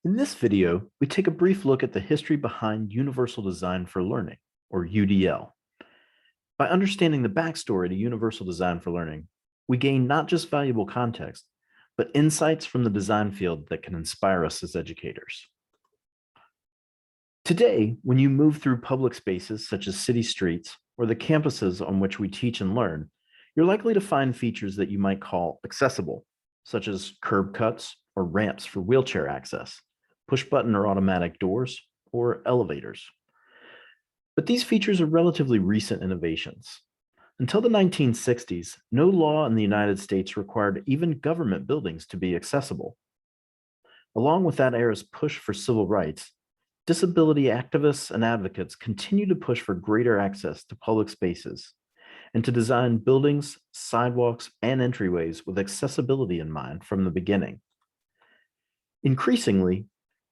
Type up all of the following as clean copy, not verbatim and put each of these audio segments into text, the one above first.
In this video, we take a brief look at the history behind Universal Design for Learning, or UDL. By understanding the backstory to Universal Design for Learning, we gain not just valuable context, but insights from the design field that can inspire us as educators. Today, when you move through public spaces such as city streets or the campuses on which we teach and learn, you're likely to find features that you might call accessible, such as curb cuts or ramps for wheelchair access, push button or automatic doors, or elevators. But these features are relatively recent innovations. Until the 1960s, no law in the United States required even government buildings to be accessible. Along with that era's push for civil rights, disability activists and advocates continue to push for greater access to public spaces and to design buildings, sidewalks, and entryways with accessibility in mind from the beginning. Increasingly,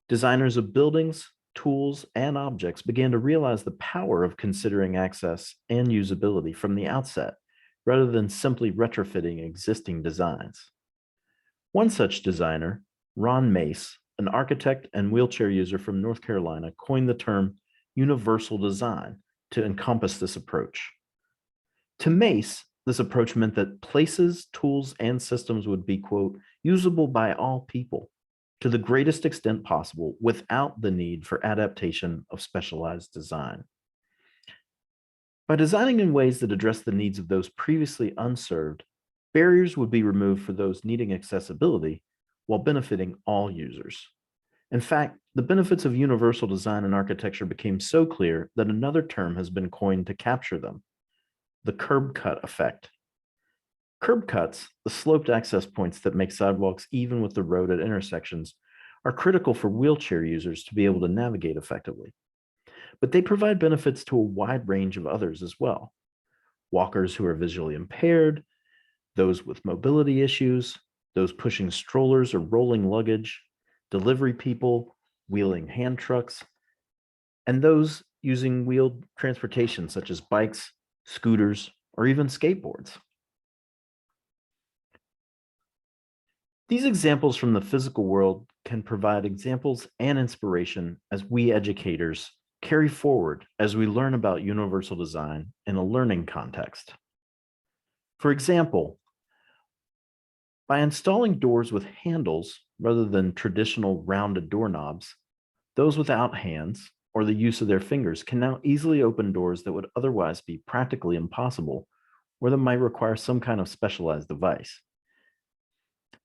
designers of buildings, tools, and objects began to realize the power of considering access and usability from the outset, rather than simply retrofitting existing designs. One such designer, Ron Mace, an architect and wheelchair user from North Carolina, coined the term universal design to encompass this approach. To Mace, this approach meant that places, tools, and systems would be, quote, usable by all people to the greatest extent possible without the need for adaptation of specialized design. By designing in ways that address the needs of those previously unserved, barriers would be removed for those needing accessibility while benefiting all users. In fact, the benefits of universal design and architecture became so clear that another term has been coined to capture them: the curb cut effect. Curb cuts, the sloped access points that make sidewalks even with the road at intersections, are critical for wheelchair users to be able to navigate effectively. But they provide benefits to a wide range of others as well: walkers who are visually impaired, those with mobility issues, those pushing strollers or rolling luggage, delivery people, wheeling hand trucks, and those using wheeled transportation such as bikes, scooters, or even skateboards. These examples from the physical world can provide examples and inspiration as we educators carry forward as we learn about universal design in a learning context. For example, by installing doors with handles rather than traditional rounded doorknobs, those without hands or the use of their fingers can now easily open doors that would otherwise be practically impossible or that might require some kind of specialized device.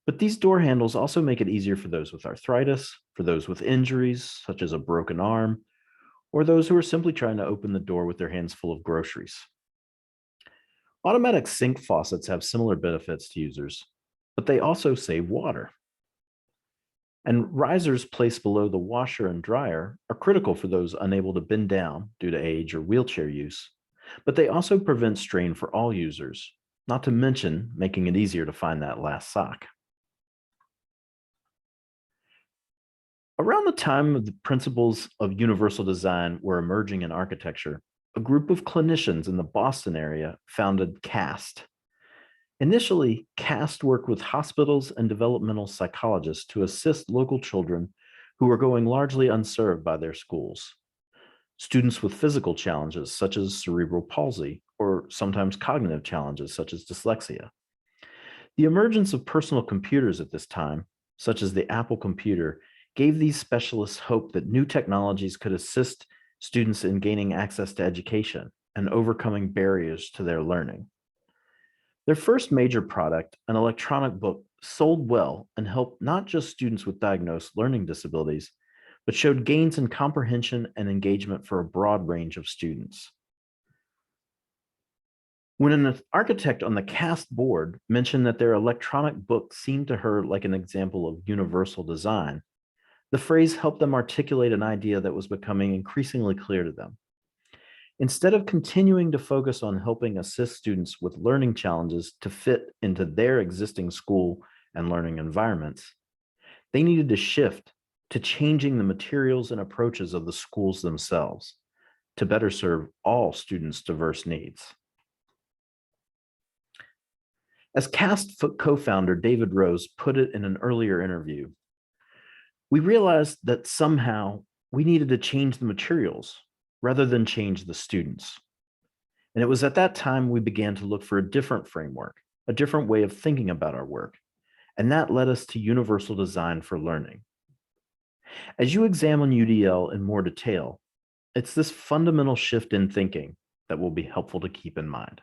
But these door handles also make it easier for those with arthritis, for those with injuries, such as a broken arm, or those who are simply trying to open the door with their hands full of groceries. Automatic sink faucets have similar benefits to users, but they also save water. And risers placed below the washer and dryer are critical for those unable to bend down due to age or wheelchair use, but they also prevent strain for all users, not to mention making it easier to find that last sock. Around the time of the principles of universal design were emerging in architecture, a group of clinicians in the Boston area founded CAST. Initially, CAST worked with hospitals and developmental psychologists to assist local children who were going largely unserved by their schools. Students with physical challenges such as cerebral palsy, or sometimes cognitive challenges such as dyslexia. The emergence of personal computers at this time, such as the Apple computer, gave these specialists hope that new technologies could assist students in gaining access to education and overcoming barriers to their learning. Their first major product, an electronic book, sold well and helped not just students with diagnosed learning disabilities, but showed gains in comprehension and engagement for a broad range of students. When an architect on the CAST board mentioned that their electronic book seemed to her like an example of universal design, the phrase helped them articulate an idea that was becoming increasingly clear to them. Instead of continuing to focus on helping assist students with learning challenges to fit into their existing school and learning environments, they needed to shift to changing the materials and approaches of the schools themselves to better serve all students' diverse needs. As CAST co-founder David Rose put it in an earlier interview, We realized that somehow we needed to change the materials rather than change the students. And it was at that time we began to look for a different framework, a different way of thinking about our work. And that led us to universal design for learning. As you examine UDL in more detail, it's this fundamental shift in thinking that will be helpful to keep in mind.